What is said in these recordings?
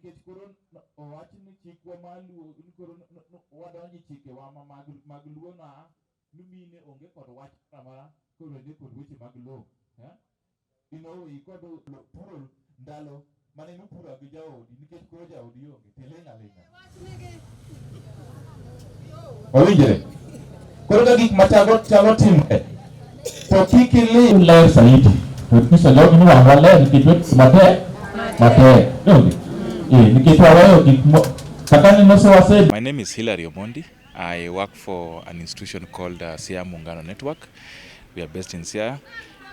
nikech koro owach ni chikwa maluo koro wadonjo chike wa mag luo na mine onge kod wach mara koro ne kod weche mag luo kod puro ndalo mane nupuro gi jaodi nikech koro jaodi onge telenga lenga owinjore koro ka gik chalo timre to kik ili ler saidi to kisa jogi ni wangwa ler nikech matek My name is Hilary Omondi. I work for an institution called Siaya Muungano Network. We are based in Siaya,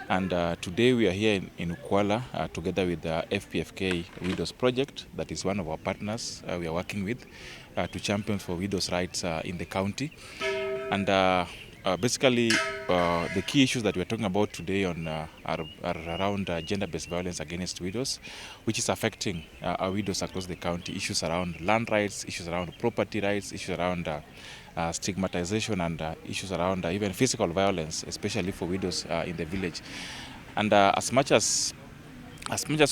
and today we are here in Ukwala together with the FPFK Widows Project. That is one of our partners we are working with to champion for widows' rights in the county. And basically, the key issues that we are talking about today are around gender-based violence against widows, which is affecting our widows across the county. Issues around land rights, issues around property rights, issues around stigmatization, and issues around even physical violence, especially for widows in the village. And as much as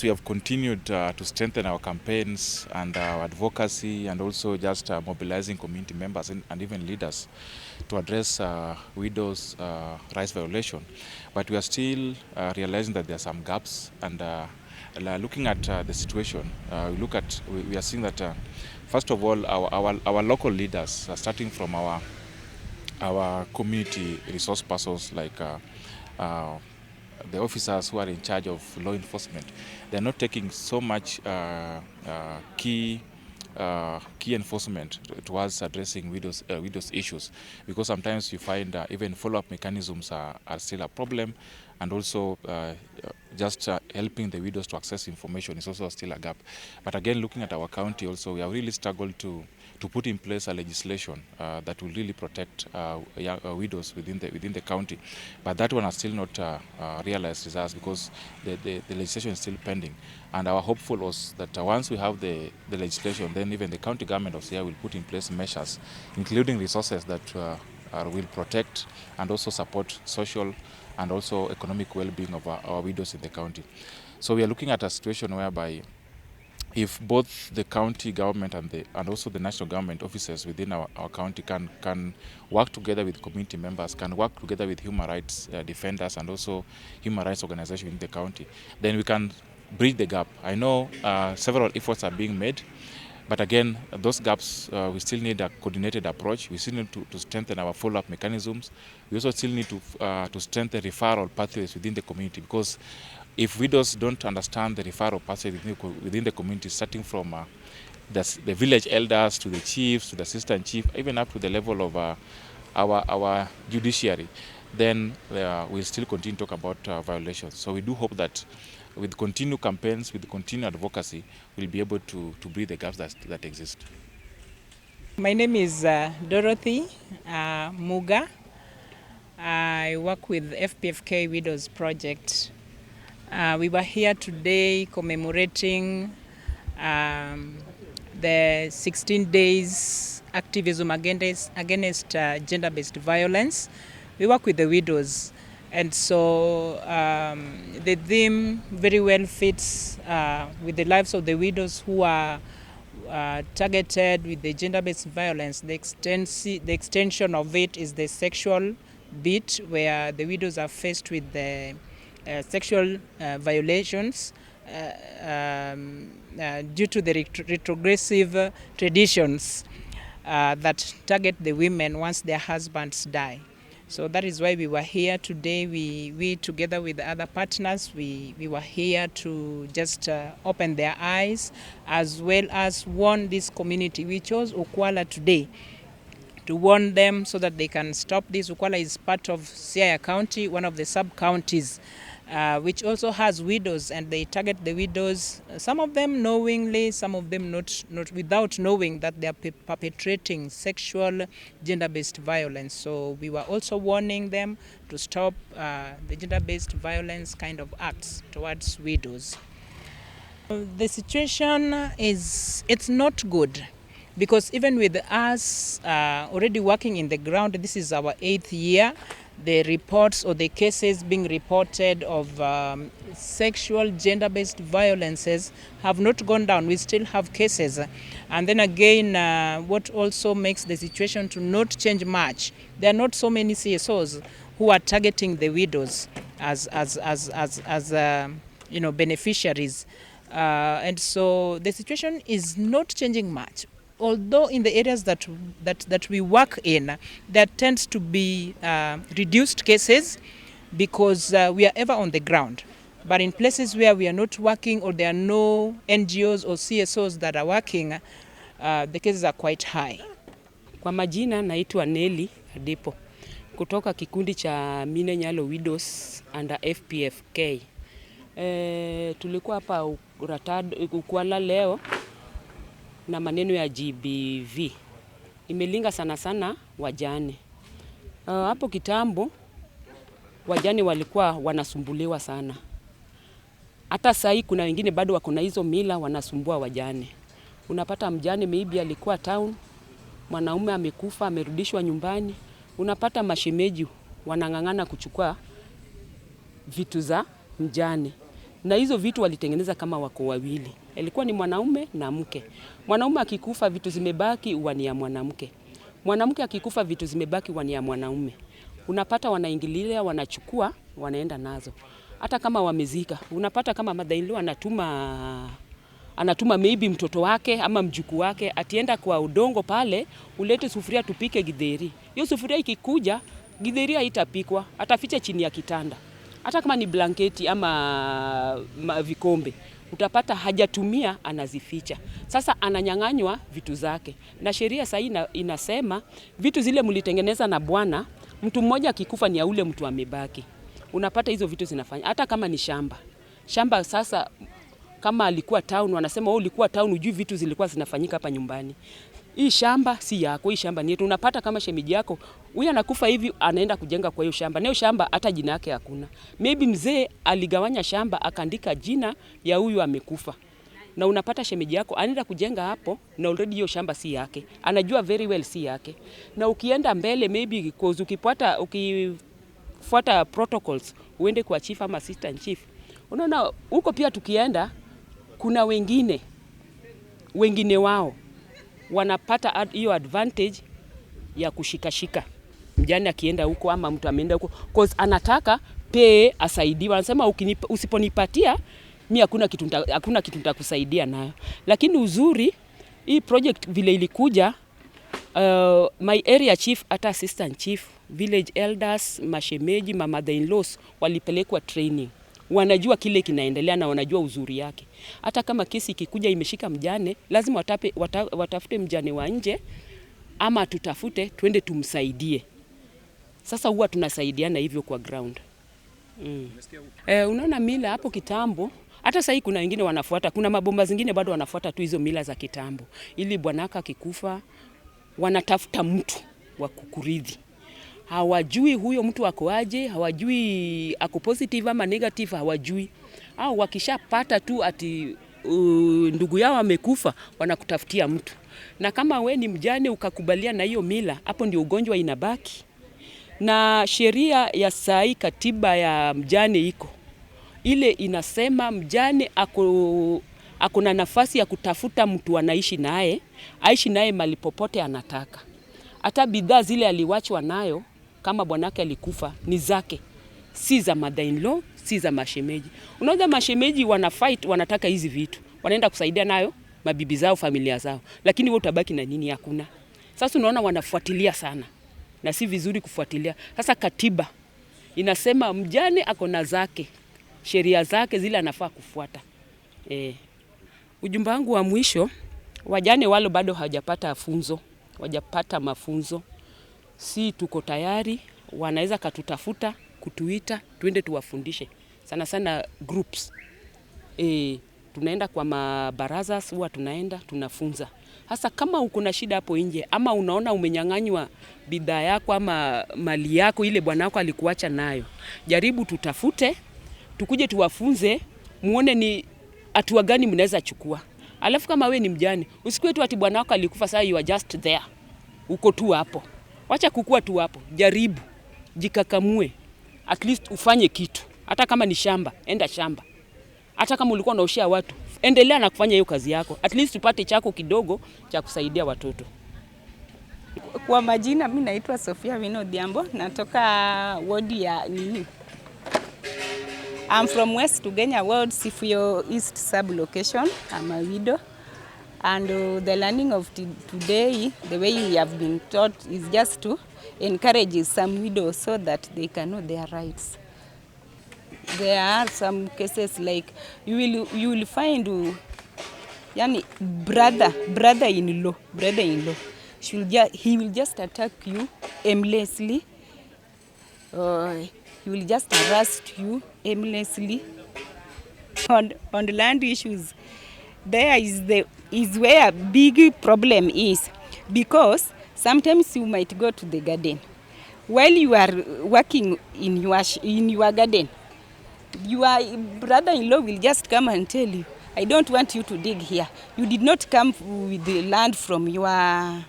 we have continued to strengthen our campaigns and our advocacy, and also just mobilizing community members and even leaders to address widows' rights violation, but we are still realizing that there are some gaps. And looking at the situation, we are seeing that first of all, our local leaders, starting from our community resource persons like the officers who are in charge of law enforcement, they're not taking so much key enforcement towards addressing widows issues, because sometimes you find even follow-up mechanisms are still a problem, and also just helping the widows to access information is also still a gap. But again, looking at our county also, we have really struggled to put in place a legislation that will really protect widows within the county. But that one has still not realized results, because the legislation is still pending. And our hopeful was that once we have the legislation, then even the county government of Siaya will put in place measures, including resources that will protect and also support social and also economic well-being of our widows in the county. So we are looking at a situation whereby if both the county government and also the national government officers within our county can work together with community members, can work together with human rights defenders and also human rights organizations in the county, then we can bridge the gap. I know several efforts are being made, but again, those gaps, we still need a coordinated approach. We still need to strengthen our follow-up mechanisms. We also still need to strengthen referral pathways within the community, because if widows don't understand the referral pathway within the community, starting from the village elders to the chiefs, to the assistant chief, even up to the level of our judiciary, then we'll still continue to talk about violations. So we do hope that with continued campaigns, with continued advocacy, we'll be able to bridge the gaps that exist. My name is Dorothy Muga. I work with FPFK Widows Project. We were here today commemorating the 16 days activism against gender-based violence. We work with the widows, and so the theme very well fits with the lives of the widows who are targeted with the gender-based violence. The extension of it is the sexual bit, where the widows are faced with the sexual violations due to the retrogressive traditions that target the women once their husbands die. So that is why we were here today. We together with other partners, we were here to just open their eyes, as well as warn this community. We chose Ukwala today to warn them so that they can stop this. Ukwala is part of Siaya County, one of the sub-counties, which also has widows, and they target the widows, some of them knowingly, some of them not without knowing that they are perpetrating sexual gender-based violence. So we were also warning them to stop the gender-based violence kind of acts towards widows. The situation it's not good, because even with us already working in the ground, this is our 8th year, the reports or the cases being reported of sexual gender-based violences have not gone down. We still have cases. And then again, what also makes the situation to not change much, there are not so many CSOs who are targeting the widows as beneficiaries. And so the situation is not changing much. Although in the areas that we work in, there tends to be reduced cases because we are ever on the ground. But in places where we are not working or there are no NGOs or CSOs that are working, the cases are quite high. Kwa majina naitwa Nelly Adepo kutoka kikundi cha Mine Nyalo Widows under FPFK. Tulikuwa hapa Ukwala leo na maneno ya GBV. Imelinga sana sana wajane. Hapo kitambo wajane walikuwa wanasumbuliwa sana. Hata sasa kuna wengine bado wako na hizo mila wanasumbua wajane. Unapata mjane maybe alikuwa town, mwanaume amekufa, amerudishwa nyumbani. Unapata mashemeji wanang'ang'ana kuchukua vitu za mjane. Na hizo vitu walitengeneza kama wako wawili. Ilikuwa ni mwanaume na mke. Mwanaume akikufa vitu zimebaki huwa ni ya mwanamke. Mwanamke akikufa vitu zimebaki huwa ni ya mwanaume. Unapata wanaingilia, wanachukua, wanaenda nazo. Hata kama wamezika, unapata kama mother-in-law anatuma maybe mtoto wake ama mjukuu wake atienda kwa udongo pale, ulete sufuria tupike githeri. Hiyo sufuria ikikuja, githeri haitapikwa, ataficha chini ya kitanda. Hata kama ni blanketi ama vikombe, utapata hajatumia, anazificha. Sasa ananyang'anywa vitu zake. Na sheria sasa inasema vitu zile mlitengeneza na bwana, mtu mmoja akikufa ni ya ule mtu amebaki. Unapata hizo vitu zinafanya. Hata kama ni shamba. Shamba sasa kama alikuwa town, wanasema ulikuwa town ujui vitu zilikuwa zinafanyika hapa nyumbani. Hii shamba si yako, hii shamba ni yetu. Unapata kama shemeji yako, huyu anakufa hivi anaenda kujenga kwa hiyo shamba. Na hiyo shamba hata jina yake hakuna. Maybe mzee aligawanya shamba akaandika jina ya huyu amekufa. Na unapata shemeji yako anaenda kujenga hapo na already hiyo shamba si yake. Anajua very well si yake. Na ukienda mbele maybe because ukifuata protocols uende kwa chief ama assistant chief. Unaona huko pia tukienda kuna wengine wao wanapata hiyo advantage ya kushikashika mjane akienda huko ama mtu ameenda huko cause anataka pay asaidiwe. Anasema usiponipatia mimi hakuna kitu nitakusaidia nayo. Lakini uzuri hii project vile ilikuja, my area chief hata assistant chief, village elders, mashemeji, mother-in-laws walipelekwa training. Wanajua kile kinaendelea na wanajua uzuri yake. Hata kama kesi ikikuja imeshika mjane, lazima watafute mjane wa nje ama tutafute twende tumsaidie. Sasa huwa tunasaidiana hivyo kwa ground. Unaona mila hapo kitambo, hata sasa kuna wengine wanafuata, kuna mabomba zingine bado wanafuata tu hizo mila za kitambo. Ili bwanaka akikufa wanatafuta mtu wa kukuridhi. Hawajui huyo mtu ako aje, hawajui ako positive ama negative, hawajui. Au wakishapata tu ati ndugu yao amekufa, wanakutafutia mtu. Na kama we ni mjane ukakubalia na hiyo mila, hapo ndio ugonjwa inabaki. Na sheria ya sai, katiba ya mjane iko. Ile inasema mjane ako na nafasi ya kutafuta mtu anaishi naye, aishi naye mahali popote anataka. Hata bidhaa zile aliwachwa nayo kama bwanake alikufa ni zake, si za mother-in-law, si za mashemeji. Unaona mashemeji wanafight, wanataka hizi vitu, wanaenda kusaidia nayo mabibi zao, familia zao, lakini wewe utabaki na nini? Hakuna. Sasa unaona wanafuatilia sana, na si vizuri kufuatilia. Sasa katiba inasema mjane ako na zake, sheria zake zile anafaa kufuata. Ujumbe wangu wa mwisho, wajane wale bado hawajapata funzo, wajapata mafunzo, si tuko tayari, wanaweza katutafuta, kutuita, tuende tuwafundishe. Sana sana groups. Tunaenda kwa mabaraza, huwa tunaenda, tunafunza. Hasa kama uko na shida hapo nje, ama unaona umenyang'anywa bidhaa yako ama mali yako ile bwanako alikuacha nayo, jaribu tutafute, tukuje tuwafunze, muone ni hatua gani mnaweza chukua. Alafu kama we ni mjane, usikue tu ati bwanako alikufa, sasa you are just there. Uko tu hapo. Wacha kukua tu hapo. Jaribu. jikakamue, at least ufanye kitu. Hata kama ni shamba, enda shamba. Hata kama ulikuwa unaoshia watu, endelea na kufanya hiyo kazi yako. At least upate chako kidogo cha kusaidia watoto. Kwa majina mimi naitwa Sofia Wino Odhiambo, natoka ward ya nini? I'm from West Ugenya ward, Sifuyo East sub location. I'm a widow. And the learning of today, the way we have been taught, is just to encourage some widows so that they can know their rights. There are some cases like you will find yani brother-in-law. He will just attack you aimlessly. He will just harass you aimlessly. On the land issues, there is where a big problem is, because sometimes you might go to the garden while you are working in your garden. Your brother-in-law will just come and tell you, I don't want you to dig here. You did not come with the land from your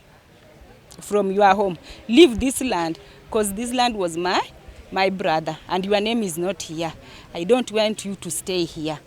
home. Leave this land, because this land was my brother, and your name is not here. I don't want you to stay here.